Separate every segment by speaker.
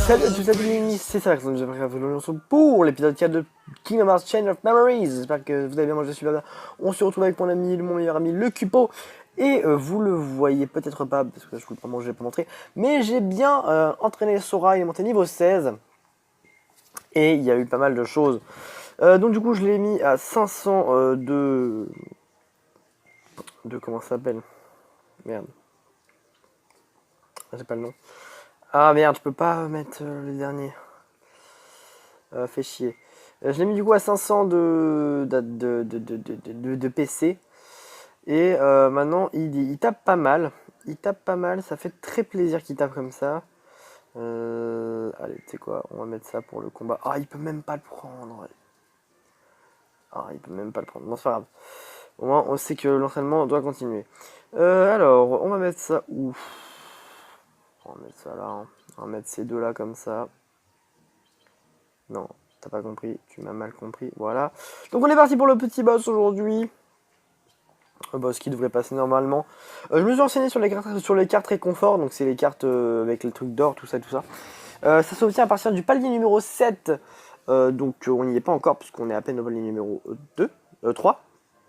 Speaker 1: Salut à tous, c'est ça, on se retrouve pour l'épisode 4 de Kingdom Hearts Chain of Memories. J'espère que vous allez bien, moi je suis là. On se retrouve avec mon meilleur ami, le Cupo. Et vous le voyez peut-être pas, parce que je vous le promets, je vais pas montrer. Mais j'ai bien entraîné Sora, il est monté niveau 16. Et il y a eu pas mal de choses. Donc du coup je l'ai mis à 500 de comment ça s'appelle? Merde. J'ai pas le nom. Ah merde, je peux pas mettre le dernier. Fait chier. Je l'ai mis du coup à 500 de PC. Et maintenant, il tape pas mal. Il tape pas mal, ça fait très plaisir qu'il tape comme ça. Allez, tu sais quoi, on va mettre ça pour le combat. Ah, il peut même pas le prendre. Ah, il peut même pas le prendre. Non, c'est pas grave. Au moins, on sait que l'entraînement doit continuer. Alors, on va mettre ça où? On va mettre ça là. Hein. On va mettre ces deux là comme ça. Non, t'as pas compris. Tu m'as mal compris. Voilà. Donc, on est parti pour le petit boss aujourd'hui. Un boss qui devrait passer normalement. Je me suis renseigné sur les cartes réconfort. Donc, c'est les cartes avec les trucs d'or, tout ça, tout ça. Ça s'obtient à partir du palier numéro 7. Donc, on n'y est pas encore puisqu'on est à peine au palier numéro 3.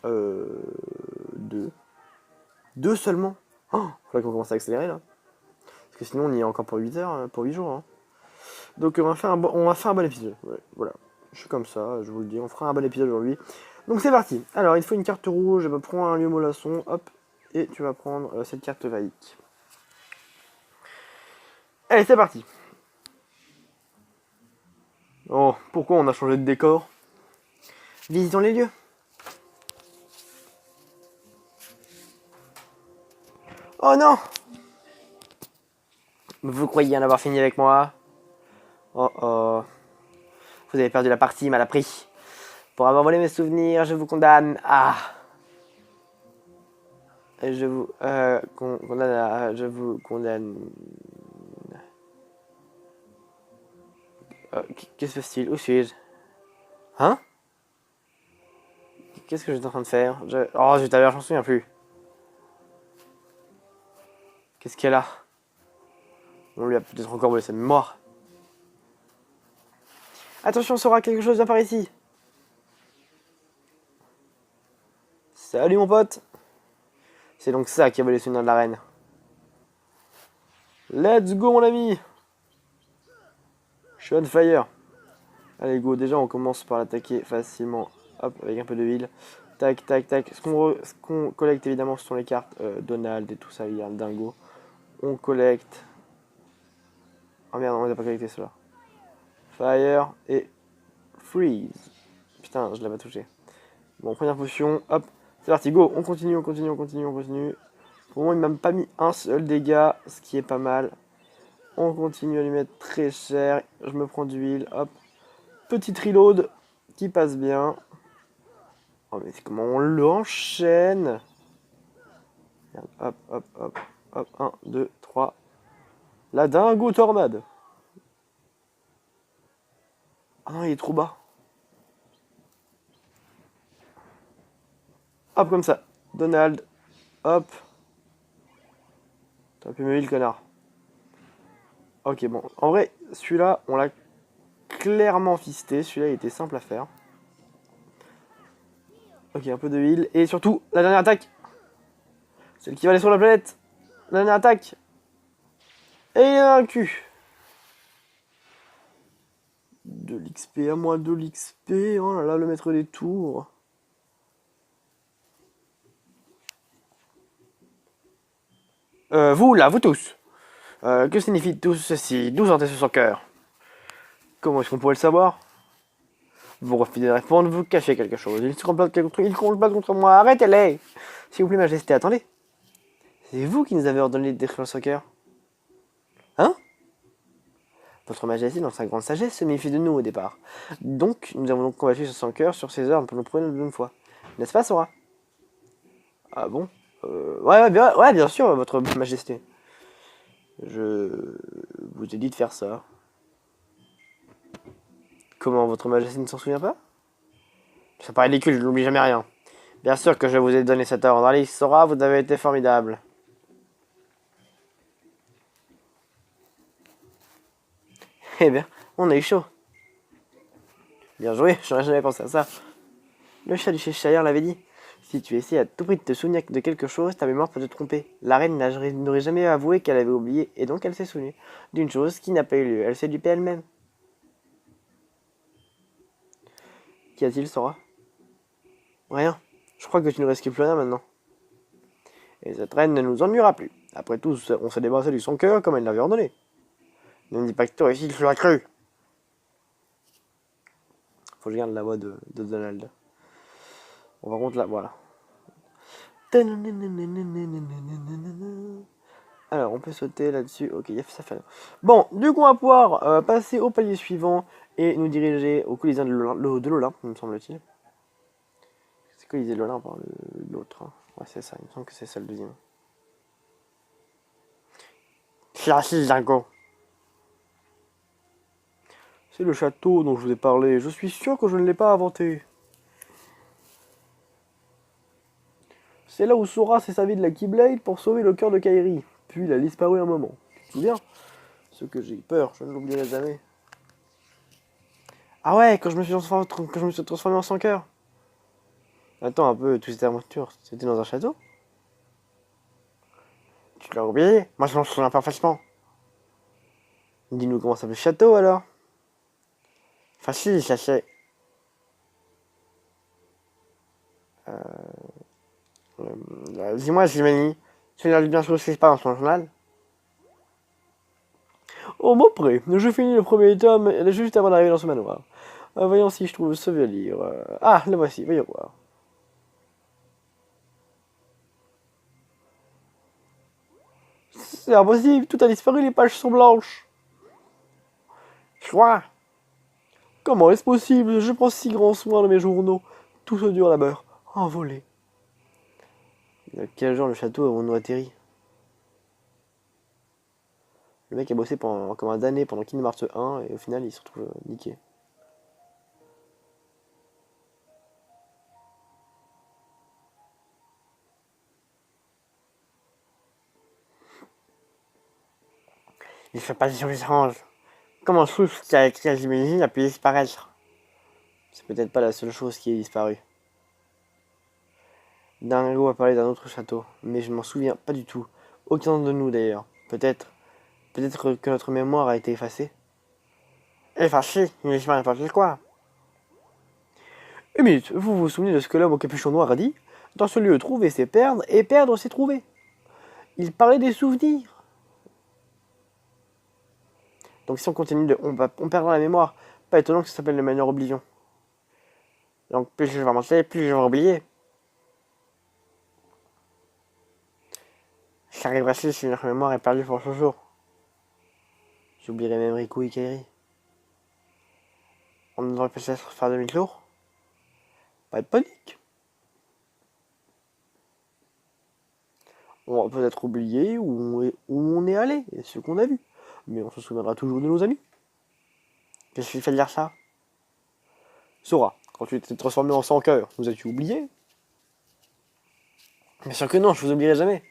Speaker 1: 2. 2 seulement. Oh, faudrait qu'on commence à accélérer là. Parce que sinon on y est encore pour 8 heures, pour 8 jours. Hein. Donc on va faire un bon épisode. Ouais, voilà. Je suis comme ça, je vous le dis. On fera un bon épisode aujourd'hui. Donc c'est parti. Alors il faut une carte rouge. Je vais prendre un lieu mollasson. Hop. Et tu vas prendre cette carte vaïque. Allez, c'est parti. Oh, pourquoi on a changé de décor? Visitons les lieux. Oh non! Vous croyez en avoir fini avec moi? Oh oh. Vous avez perdu la partie, mal appris. Pour avoir volé mes souvenirs, je vous condamne à... Je vous condamne à... Je vous condamne... Qu'est-ce que c'est? Où suis-je? Hein? Qu'est-ce que j'étais en train de faire? Oh, j'étais à l'heure, j'en souviens plus. Qu'est-ce qu'il y a là? On lui a peut-être encore volé sa mémoire. Attention, Sora, quelque chose vient par ici. Salut mon pote. C'est donc ça qui a volé le souvenir de la reine. Let's go mon ami. Je suis on fire. Allez go, déjà on commence par l'attaquer facilement. Hop, avec un peu de huile. Tac, tac, tac. Ce qu'on collecte évidemment ce sont les cartes Donald et tout ça, il y a un dingo. On collecte. Oh merde, on n'a pas collecté cela. Fire et freeze. Putain, je l'ai pas touché. Bon, première potion, hop. C'est parti, go, on continue, on continue, on continue, on continue. Pour le moment, il m'a même pas mis un seul dégât, ce qui est pas mal. On continue à lui mettre très cher. Je me prends d'huile, hop. Petit reload qui passe bien. Oh, mais c'est comment on l'enchaîne. Hop, hop, hop, hop. 1, 2, 3. La dingo tornade. Ah non, il est trop bas. Hop, comme ça. Donald. Hop. T'as pu me le connard. Ok, bon. En vrai, celui-là, on l'a clairement fisté. Celui-là, il était simple à faire. Ok, un peu de heal. Et surtout, la dernière attaque. Celle qui va aller sur la planète. La dernière attaque. Et il est vaincu. De l'XP à moi, de l'XP. Oh là là, le maître des tours. Vous là, vous tous. Que signifie tout ceci? 12 en sur son cœur. Comment est-ce qu'on pourrait le savoir? Vous refusez de répondre, vous cachez quelque chose. Il se complot contre moi, arrêtez-les! S'il vous plaît, Majesté, attendez. C'est vous qui nous avez ordonné de détruire le soccer. Hein? Votre Majesté, dans sa grande sagesse, se méfie de nous au départ. Donc, nous avons donc combattu ce soccer sur ses ordres pour nous prouver une fois. N'est-ce pas, Sora? Ah bon? Ouais, bien sûr, votre Majesté. Je vous ai dit de faire ça. Comment, votre Majesté ne s'en souvient pas? Ça paraît ridicule, je n'oublie jamais rien. Bien sûr que je vous ai donné cet ordre. Allez, Sora, vous avez été formidable. Eh bien, on a eu chaud. Bien joué, j'aurais jamais pensé à ça. Le chat du Cheshire l'avait dit. Si tu essaies à tout prix de te souvenir de quelque chose, ta mémoire peut te tromper. La reine n'aurait jamais avoué qu'elle avait oublié, et donc elle s'est souvenue d'une chose qui n'a pas eu lieu. Elle s'est dupée elle-même. Qu'y a-t-il, Sora? Rien. Je crois que tu ne risques plus rien maintenant. Et cette reine ne nous ennuiera plus. Après tout, on s'est débarrassé du son cœur comme elle l'avait ordonné. Ne me dis pas que toi aussi tu l'as cru. Faut que je garde la voix de Donald. On va contre la... Voilà. Alors, on peut sauter là-dessus. Ok, ça fait rien. Bon, du coup, on va pouvoir passer au palier suivant et nous diriger au Colisée de l'Olympe, me semble-t-il. C'est Colisée de l'Olympe, hein, l'autre. Hein. Ouais, c'est ça, il me semble que c'est ça le deuxième. Classique, Dingo. C'est le château dont je vous ai parlé. Je suis sûr que je ne l'ai pas inventé. C'est là où Sora s'est servi de la Keyblade pour sauver le cœur de Kairi. Puis il a disparu un moment. Tu te souviens? Ce que j'ai eu peur, je ne l'oublierai jamais. Ah ouais, quand je me suis transformé en sans cœur. Attends un peu, toute cette aventure, c'était dans un château? Tu l'as oublié? Moi je m'en souviens parfaitement. Dis-nous comment s'appelle le château alors? Facile, ça c'est. Dis-moi, Jiminy, tu l'as bien sûr ce qui se passe dans son journal? Au mot près, je finis le premier tome juste avant d'arriver dans ce manoir. Voyons si je trouve ce vieux livre. Ah, le voici, voyons voir. C'est impossible, tout a disparu, les pages sont blanches. Quoi? Comment est-ce possible? Je prends si grand soin de mes journaux. Tout ce dur labeur. Envolé. Quel genre le château avons-nous atterri? Le mec a bossé pendant comme un damné pendant Kingdom Hearts 1 et au final il se retrouve niqué. Il fait pas des choses étranges. Comment Souffle qui a écrit Jiminy a pu disparaître? C'est peut-être pas la seule chose qui est disparue. Dingo a parlé d'un autre château, mais je ne m'en souviens pas du tout. Aucun de nous d'ailleurs. Peut-être que notre mémoire a été effacée. Effacée? Mais c'est pas n'importe quoi. Une minute, vous vous souvenez de ce que l'homme au capuchon noir a dit? Dans ce lieu, trouver c'est perdre, et perdre c'est trouver. Il parlait des souvenirs. Donc si on continue on perdra la mémoire. Pas étonnant que ça s'appelle le manière oblivion. Donc plus je vais avancer, plus je vais oublier. J'arriverai si notre mémoire est perdue pour toujours. J'oublierai même Riku et Kairi. On devrait peut-être faire demi-tour. Pas de panique. On va peut-être oublier où on est allé et ce qu'on a vu. Mais on se souviendra toujours de nos amis. Qu'est-ce qui fait dire ça? Sora, quand tu t'es transformé en sans cœur, nous as-tu oublié? Bien sûr que non, je vous oublierai jamais.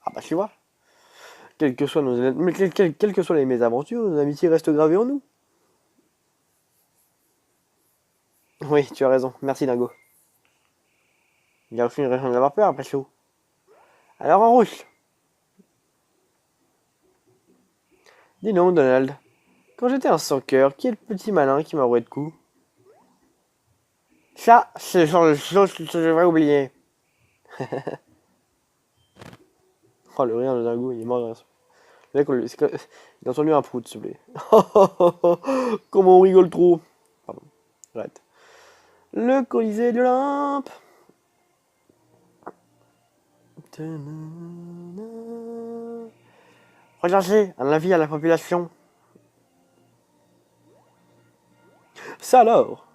Speaker 1: Ah bah tu vois. Quelles que soient les mésaventures, nos amitiés restent gravées en nous. Oui, tu as raison. Merci Dingo. Il y a aussi une raison d'avoir peur après tout. Alors en route. Dis donc, Donald. Quand j'étais un sans cœur, qui est le petit malin qui m'a roué de coups? Ça, c'est le genre de choses que je devrais oublier. Oh, le rire de Dingo, il est mort. Le mec, il a entendu un prout, s'il te plaît. Comment on rigole trop. Pardon, arrête. Le Colisée de l'Olympe. Regardez, un avis à la population. Ça alors?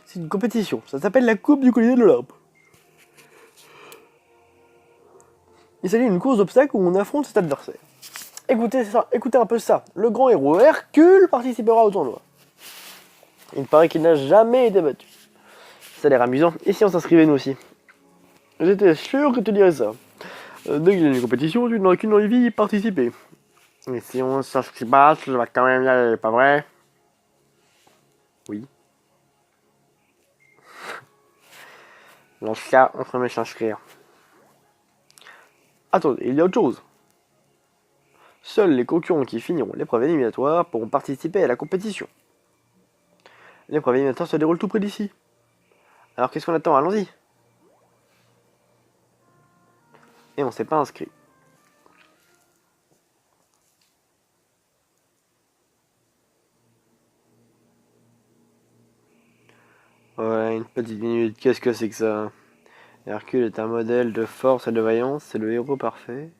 Speaker 1: C'est une compétition, ça s'appelle la Coupe du Colisée de l'Olympe. Il s'agit d'une course d'obstacles où on affronte cet adversaire. Écoutez un peu ça. Le grand héros Hercule participera au tournoi. Il paraît qu'il n'a jamais été battu. Ça a l'air amusant. Et si on s'inscrivait nous aussi? J'étais sûr que tu dirais ça. Dès qu'il y a une compétition, tu n'aurais qu'une envie d'y participer. Et si on s'inscrit pas, je vais quand même y aller, pas vrai? Oui. Dans ce cas, on ferait mieux s'inscrire. Attendez, il y a autre chose. Seuls les concurrents qui finiront l'épreuve éliminatoire pourront participer à la compétition. L'épreuve éliminatoire se déroule tout près d'ici. Alors qu'est-ce qu'on attend? Allons-y. Et on s'est pas inscrit. Ouais, une petite minute, qu'est-ce que c'est que ça? Hercule est un modèle de force et de vaillance, c'est le héros parfait.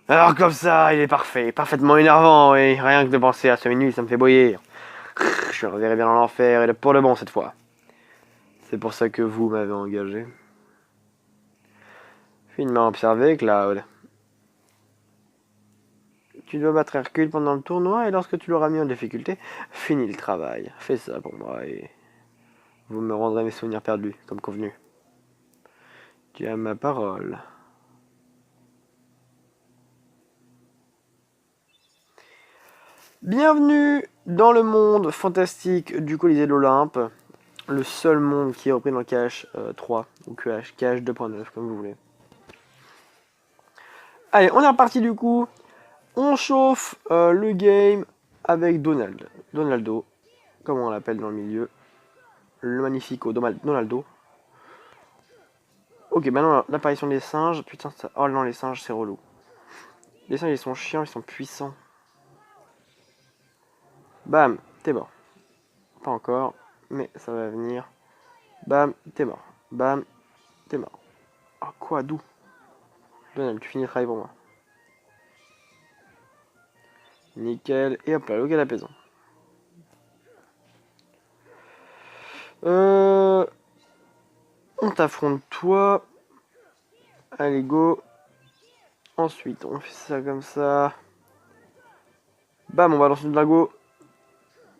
Speaker 1: Alors comme ça, il est parfait, parfaitement énervant, et rien que de penser à ce minuit, ça me fait bouillir. Je le reverrai bien dans l'enfer, et pour le bon cette fois. C'est pour ça que vous m'avez engagé. Finement observé, Cloud. Tu dois battre Hercule pendant le tournoi, et lorsque tu l'auras mis en difficulté, finis le travail. Fais ça pour moi, et vous me rendrez mes souvenirs perdus, comme convenu. Tu as ma parole. Bienvenue dans le monde fantastique du Colisée de l'Olympe, le seul monde qui est repris dans Cache 3 ou Cache 2.9 comme vous voulez. Allez, on est reparti du coup. On chauffe le game avec Donaldo, comme on l'appelle dans le milieu. Le magnifico Donaldo. Ok, maintenant l'apparition des singes. Putain, ça... Oh non, les singes, c'est relou. Les singes, ils sont chiants, ils sont puissants. Bam, t'es mort. Pas encore, mais ça va venir. Bam, t'es mort. Bam, t'es mort. Ah, quoi, d'où? Donald, tu finis le travail pour moi. Nickel, et hop là, le gars apaisant. On t'affronte toi. Allez, go. Ensuite, on fait ça comme ça. Bam, on balance le drago.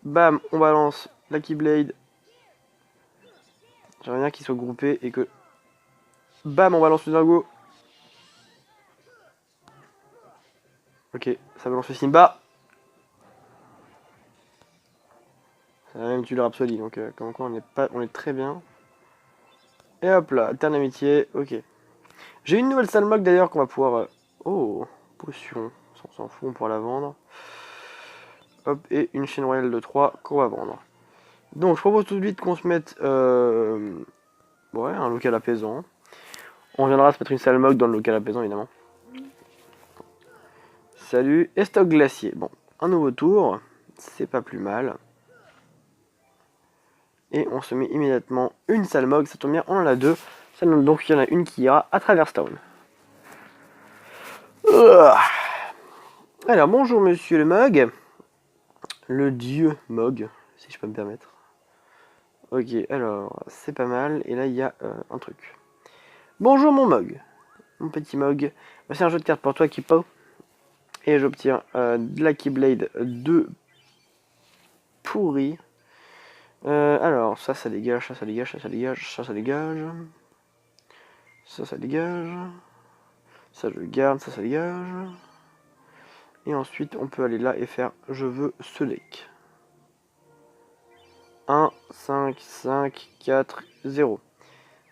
Speaker 1: Bam, on balance la Keyblade. J'aimerais bien qu'ils soient groupés et que... Bam, on balance le drago. Ok, ça balance le Simba. Ça a même tué le Rhapsody, donc comme quoi on est très bien. Et hop là, Alterne Amitié, ok. J'ai une nouvelle Salmog d'ailleurs qu'on va pouvoir... Oh, potion, on s'en fout, on pourra la vendre. Hop, et une chaîne royale de 3 qu'on va vendre. Donc je propose tout de suite qu'on se mette... Ouais, un local apaisant. On viendra se mettre une Salmog dans le local apaisant évidemment. Salut, et stock glacier. Bon, un nouveau tour, c'est pas plus mal. Et on se met immédiatement une Salmog, ça tombe bien, on en a deux. Donc il y en a une qui ira à travers Town. Alors bonjour monsieur le Mog. Le dieu Mog, si je peux me permettre. Ok, alors c'est pas mal. Et là il y a un truc. Bonjour mon Mog. Mon petit Mog. C'est un jeu de cartes pour toi qui peut. Et j'obtiens de la Keyblade 2 pourri. Alors, ça dégage, ça dégage, ça dégage, ça dégage. Ça dégage. Ça je garde, ça dégage. Et ensuite, on peut aller là et faire je veux ce deck. 1, 5, 5, 4, 0.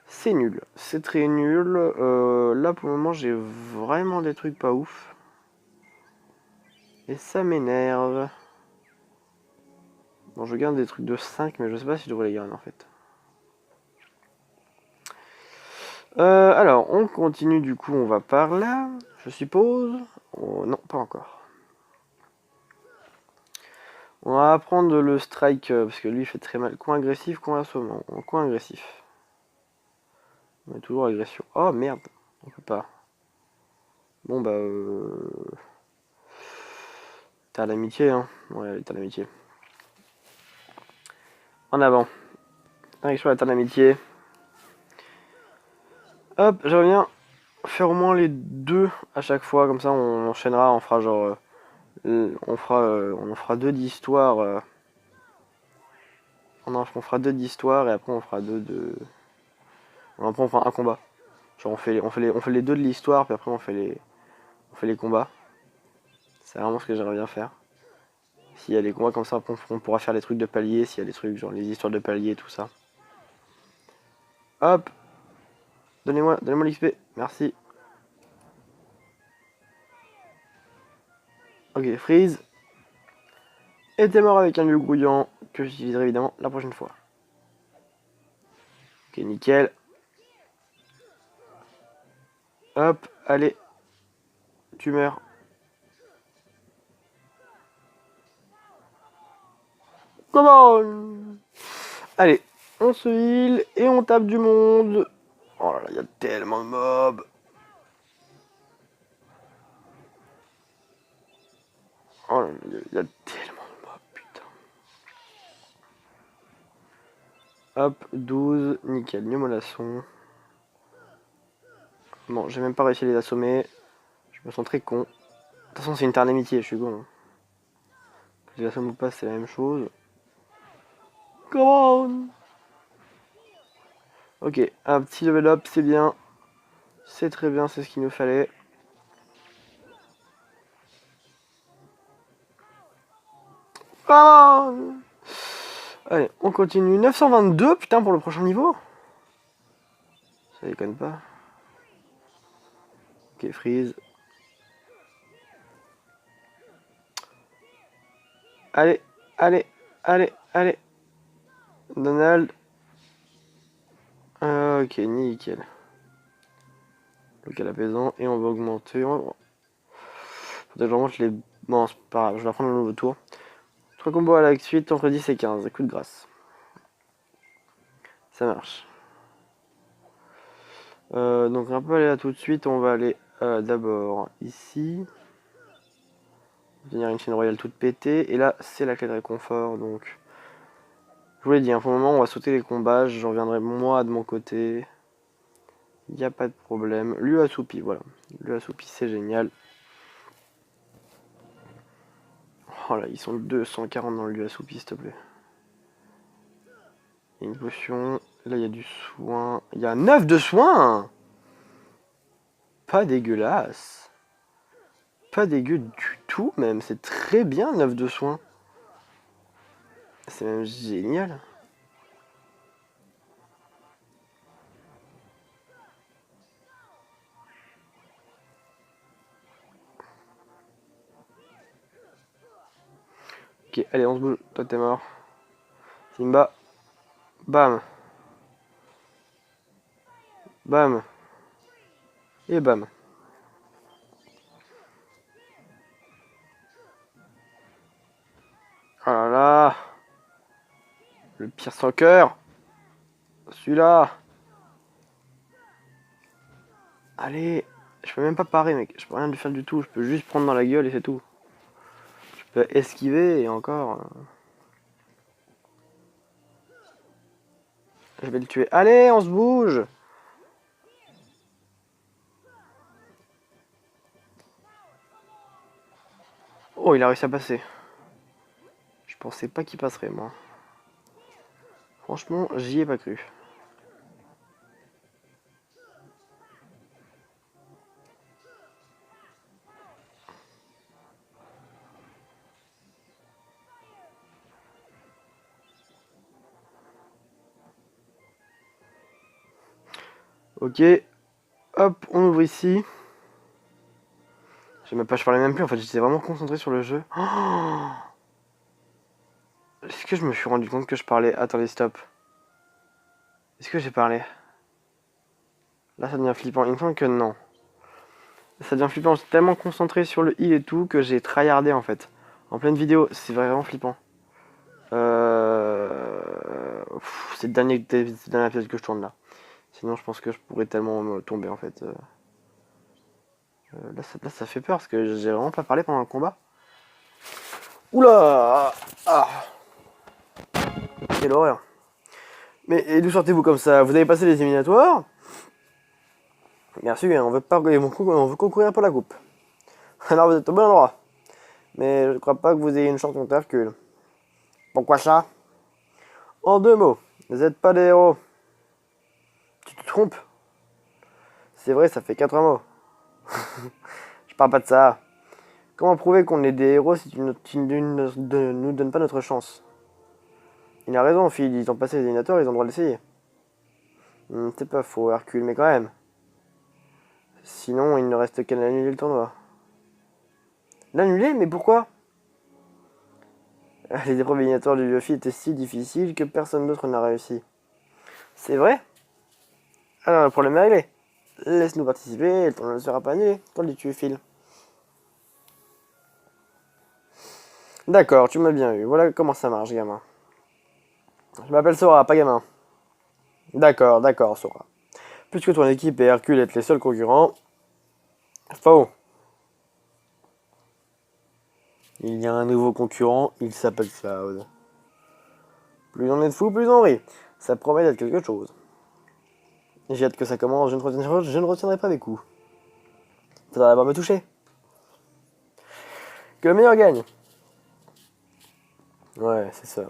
Speaker 1: C'est nul, c'est très nul. Là pour le moment, j'ai vraiment des trucs pas ouf. Et ça m'énerve. Bon, je garde des trucs de 5, mais je sais pas si je devrais les garder en fait. Alors, on continue du coup, on va par là, je suppose. Oh, non, pas encore. On va apprendre le strike, parce que lui il fait très mal. Coin agressif, coin assommant. Coin agressif. On est toujours agression. Oh merde, on peut pas. Bon bah... T'as l'amitié, hein. Ouais, t'as l'amitié. En avant. Direction la terre d'amitié. Hop, j'aimerais bien faire au moins les deux à chaque fois, comme ça on enchaînera, on fera genre... on fera deux d'histoire. On fera deux d'histoire et après on fera deux de... Après on fera un combat. Genre on fait les deux de l'histoire, puis après on fait les combats. C'est vraiment ce que j'aimerais bien faire. S'il y a des combats comme ça, on pourra faire les trucs de palier, s'il y a des trucs genre les histoires de palier, tout ça. Hop, donnez-moi l'XP, merci. Ok, freeze. Et t'es mort avec un lieu grouillant que j'utiliserai évidemment la prochaine fois. Ok, nickel. Hop, allez. Tu meurs. Come on. Allez, on se heal et on tape du monde. Oh là là, il y a tellement de mobs. Oh là là, il y a tellement de mobs, putain. Hop, 12, nickel, mieux mollasson. Bon, j'ai même pas réussi à les assommer. Je me sens très con. De toute façon, c'est une terre d'amitié, je suis con. Que je les assomme ou pas, c'est la même chose. Come on. Ok, un petit level up, c'est bien. C'est très bien, c'est ce qu'il nous fallait. Come on. Allez, on continue. 922, putain, pour le prochain niveau. Ça déconne pas. Ok, freeze. Allez, allez, allez, allez. Donald. Ok, nickel. Local apaisant. Et on va augmenter. Faudrait que j'augmente les... Bon, c'est pas grave, je vais prendre un nouveau tour. 3 combos à la suite entre 10 et 15. Coup de grâce. Ça marche. Donc on va pas aller là tout de suite. On va aller d'abord ici. Venir une chaîne royale toute pétée. Et là, c'est la clé de réconfort. Donc, je vous l'ai dit, pour le moment, on va sauter les combats. J'en reviendrai moi de mon côté. Il n'y a pas de problème. Lieu assoupi, voilà. Lieu assoupi, c'est génial. Oh là, ils sont 240 dans le lieu assoupi, s'il te plaît. Il y a une potion. Là, il y a du soin. Il y a 9 de soin. Pas dégueulasse. Pas dégueu du tout, même. C'est très bien, 9 de soin. C'est même génial. Ok, allez, on se bouge. Toi, t'es mort. Simba. Bam. Bam. Et bam. Oh là là. Le pire sans cœur. Celui-là. Allez. Je peux même pas parer, mec. Je peux rien lui faire du tout. Je peux juste prendre dans la gueule et c'est tout. Je peux esquiver et encore. Je vais le tuer. Allez, on se bouge. Oh, il a réussi à passer. Je pensais pas qu'il passerait, moi. Franchement, j'y ai pas cru. Ok. Hop, on ouvre ici. Je parlais même plus, en fait, j'étais vraiment concentré sur le jeu. Oh, est-ce que je me suis rendu compte que je parlais? Attendez, stop. Est-ce que j'ai parlé? Là, ça devient flippant. Il me semble que non. Ça devient flippant. J'étais tellement concentré sur le heal et tout que j'ai tryhardé, en fait. En pleine vidéo, c'est vraiment flippant. C'est le dernier épisode que je tourne là. Sinon, je pense que je pourrais tellement me tomber, en fait. Là, ça fait peur parce que j'ai vraiment pas parlé pendant le combat. Oula! Ah! Quelle horreur! Mais et d'où sortez-vous comme ça? Vous avez passé les éliminatoires? Merci, on veut concourir pour la coupe. Alors vous êtes au bon endroit. Mais je ne crois pas que vous ayez une chance contre Hercule. Pourquoi ça? En 2 mots, vous n'êtes pas des héros. Tu te trompes. C'est vrai, ça fait 4 mots. Je parle pas de ça. Comment prouver qu'on est des héros si tu ne nous donnes pas notre chance? Il a raison, Phil, ils ont passé les éliminatoires, ils ont le droit d'essayer. C'est pas faux, Hercule, mais quand même. Sinon, il ne reste qu'à annuler le tournoi. L'annuler? Mais pourquoi? Les épreuves éliminatoires du Luffy étaient si difficiles que personne d'autre n'a réussi. C'est vrai? Alors, le problème est réglé. Laisse-nous participer, le tournoi ne sera pas annulé. Qu'en dis-tu, Phil? D'accord, tu m'as bien eu. Voilà comment ça marche, gamin. Je m'appelle Sora, pas gamin. D'accord, d'accord, Sora. Puisque ton équipe et Hercule est les seuls concurrents. Faux. Il y a un nouveau concurrent, il s'appelle Cloud. Plus on est de fous, plus on rit. Ça promet d'être quelque chose. J'ai hâte que ça commence, je ne retiendrai pas mes coups. Faudra d'abord me toucher. Que le meilleur gagne. Ouais, c'est ça.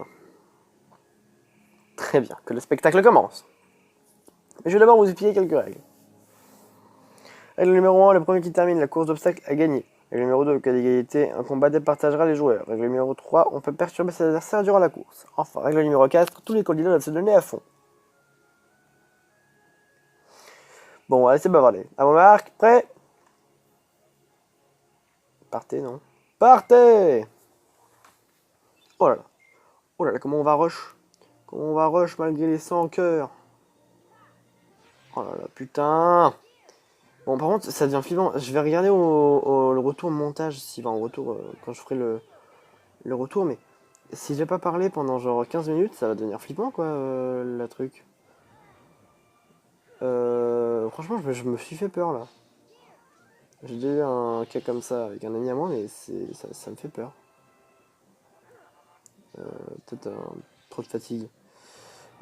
Speaker 1: Très bien, que le spectacle commence. Mais je vais d'abord vous expliquer quelques règles. Règle numéro 1, le premier qui termine la course d'obstacles a gagné. Règle numéro 2, cas d'égalité, un combat départagera les joueurs. Règle numéro 3, on peut perturber ses adversaires durant la course. Enfin, règle numéro 4, tous les candidats doivent se donner à fond. Bon, allez, c'est bavarder. À vos marques, prêt? Partez, non? Partez! Oh là là. Oh là là, comment on va rush? Comment on va rush malgré les 100 cœurs? Oh là là, putain! Bon, par contre, ça devient flippant. Je vais regarder le retour montage, si va en retour, quand je ferai le retour, mais si j'ai pas parlé pendant genre 15 minutes, ça va devenir flippant, quoi, le truc. Franchement, je me suis fait peur, là. J'ai déjà eu un cas comme ça avec un ami à moi, mais ça me fait peur. Peut-être trop de fatigue.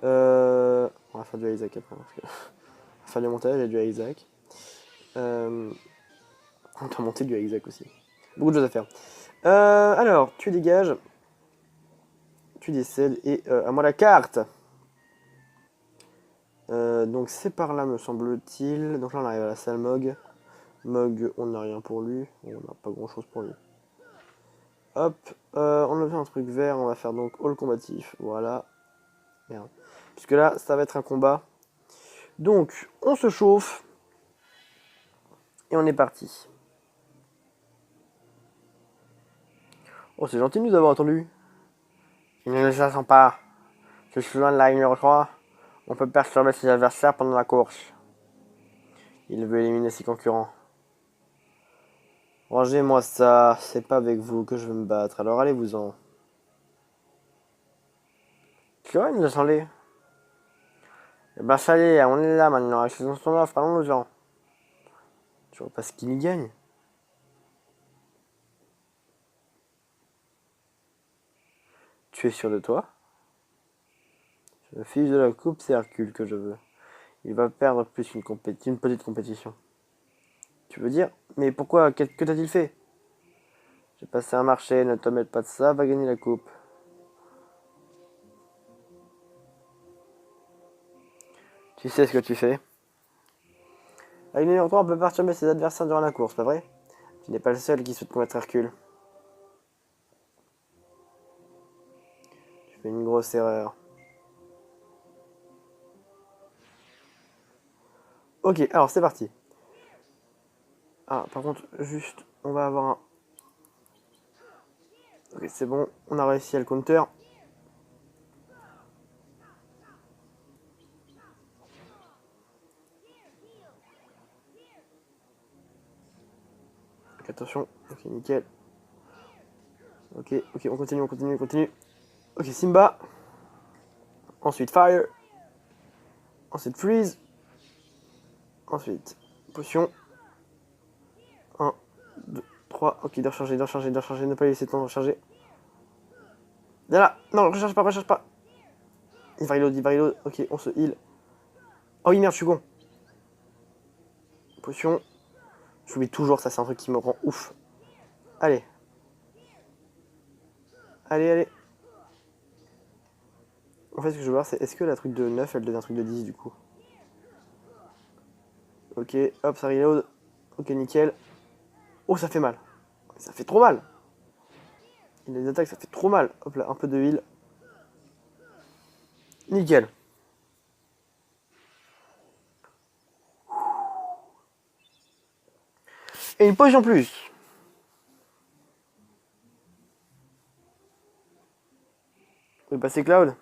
Speaker 1: On va faire du Isaac après, parce que on va faire du montage et du Isaac. On doit monter du Isaac aussi. Beaucoup de choses à faire. Alors, tu dégages. Tu décèdes et à moi la carte. Donc c'est par là, me semble-t-il. Donc là, on arrive à la salle Mog. Mog, on n'a rien pour lui. On n'a pas grand-chose pour lui. Hop, on a fait un truc vert. On va faire donc all combatif. Voilà. Merde. Puisque là, ça va être un combat. Donc, on se chauffe. Et on est parti. Oh, c'est gentil de nous avoir attendus. Il ne les attend pas. Je suis loin de la numéro 3. On peut perturber ses adversaires pendant la course. Il veut éliminer ses concurrents. Rangez-moi ça, c'est pas avec vous que je veux me battre, alors allez-vous-en. Tu vois, il nous attendait. Eh ben ça y est, on est là maintenant, avec son offre, allons-nous-en. Tu vois pas ce qu'il y gagne? Tu es sûr de toi? Je me fiche de la coupe, c'est Hercule que je veux. Il va perdre plus qu'une petite compétition. Tu veux dire? Mais pourquoi? Que t'a-t-il fait? J'ai passé un marché, ne te mêle pas de ça, va gagner la coupe. Tu sais ce que tu fais? Avec le numéro 3, on peut perturber ses adversaires durant la course, pas vrai? Tu n'es pas le seul qui souhaite combattre Hercule. Tu fais une grosse erreur. Ok, alors c'est parti. Ah, par contre, juste, on va avoir un... Ok, c'est bon, on a réussi à le counter. Ok, attention, ok, nickel. Ok, ok, on continue, on continue, on continue. Ok, Simba. Ensuite, Fire. Ensuite, Freeze. Ensuite, Potion. 1, 2, 3. Ok, de recharger, de recharger, de recharger. Ne pas laisser le temps de recharger. Viens là. Non, recharge pas, recharge pas. Il va reload, il va reload. Ok, on se heal. Oh oui, merde, je suis con. Potion. J'oublie toujours, ça c'est un truc qui me rend ouf. Allez. Allez, allez. En fait, ce que je veux voir, c'est est-ce que la truc de 9, elle devient un truc de 10 du coup? Ok, hop, ça reload. Ok, nickel. Oh, ça fait mal. Ça fait trop mal. Il a des attaques, ça fait trop mal. Hop là, un peu de heal. Nickel. Et une poche en plus. Où est passé Cloud?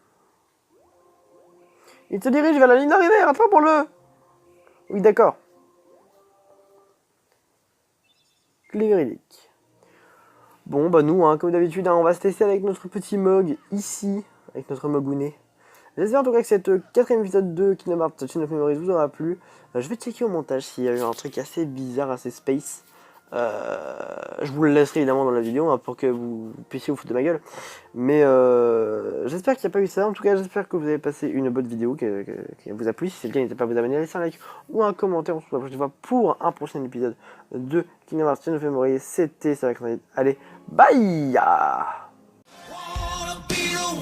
Speaker 1: Il se dirige vers la ligne d'arrivée, rattrape-le. Oui, d'accord. Clé véridique. Bon, bah nous, hein, comme d'habitude, hein, on va se tester avec notre petit mug ici, avec notre mogounet. J'espère en tout cas que cette quatrième épisode de Kingdom Hearts Chain of Memories vous aura plu. Je vais checker au montage s'il y a eu un truc assez bizarre, assez space. Je vous le laisserai évidemment dans la vidéo hein, pour que vous puissiez vous foutre de ma gueule. Mais j'espère qu'il n'y a pas eu ça. En tout cas, j'espère que vous avez passé une bonne vidéo, que vous a plu. Si c'est le cas, n'hésitez pas à vous abonner, à laisser un like ou un commentaire. On se retrouve la prochaine fois pour un prochain épisode de Kingdom Hearts Chain of Memories. C'était ça. Allez, bye!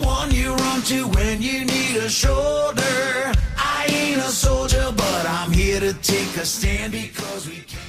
Speaker 2: One you run to when you need a shoulder. I ain't a soldier, but I'm here to take a stand because we can.